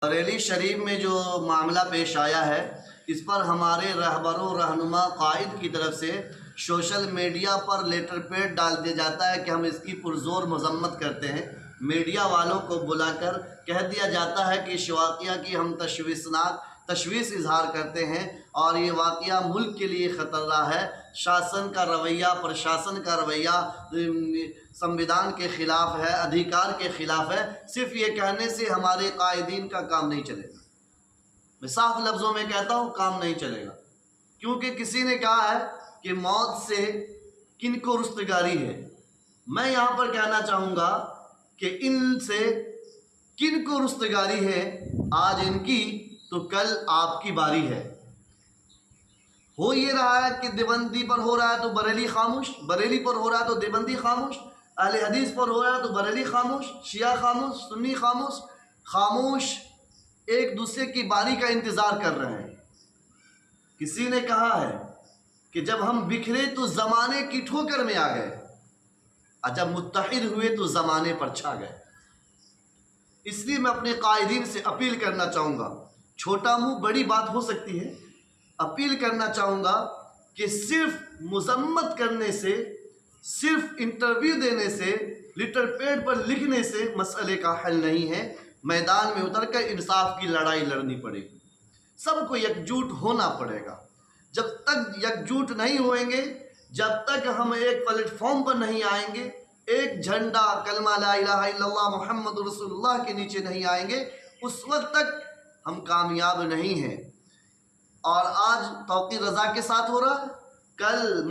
बरेली शरीफ में जो मामला पेश आया है, इस पर हमारे रहबरों रहनुमा कायद की तरफ से सोशल मीडिया पर लेटर पैड डाल दिया जाता है कि हम इसकी पुरजोर मजम्मत करते हैं। मीडिया वालों को बुलाकर कह दिया जाता है कि इस वाक़या की हम तशवीश इजहार करते हैं और ये वाक़या मुल्क के लिए ख़तरा है। शासन का रवैया, प्रशासन का रवैया संविधान के ख़िलाफ़ है, अधिकार के ख़िलाफ़ है। सिर्फ ये कहने से हमारे कायदीन का काम नहीं चलेगा। मैं साफ लफ्ज़ों में कहता हूँ, काम नहीं चलेगा, क्योंकि किसी ने कहा है कि मौत से किन को रुस्तगारी है। मैं यहाँ पर कहना चाहूँगा कि इनसे किन को रुस्तगारी है, आज इनकी तो कल आपकी बारी है। हो ये रहा है कि देवबंदी पर हो रहा है तो बरेली खामोश, बरेली पर हो रहा है तो देवबंदी खामोश, अहले हदीस पर हो रहा है तो बरेली खामोश, शिया खामोश, सुन्नी खामोश। खामोश एक दूसरे की बारी का इंतज़ार कर रहे हैं। किसी ने कहा है कि जब हम बिखरे तो ज़माने की ठोकर में आ गए, और जब मुत्तहिद हुए तो ज़माने पर छा गए। इसलिए मैं अपने कायदीन से अपील करना चाहूँगा, छोटा मुँह बड़ी बात हो सकती है, अपील करना चाहूँगा कि सिर्फ मजम्मत करने से, सिर्फ इंटरव्यू देने से, लेटर पैड पर लिखने से मसले का हल नहीं है। मैदान में उतर कर इंसाफ की लड़ाई लड़नी पड़ेगी, सबको एकजुट होना पड़ेगा। जब तक एकजुट नहीं होएंगे, जब तक हम एक प्लेटफॉर्म पर नहीं आएंगे, एक झंडा कलमा ला इलाहा इल्लल्लाह मुहम्मद रसूलुल्लाह के नीचे नहीं आएंगे, उस वक्त तक हम कामयाब नहीं हैं। और आज तौक़ीर रज़ा के साथ हो रहा है, कल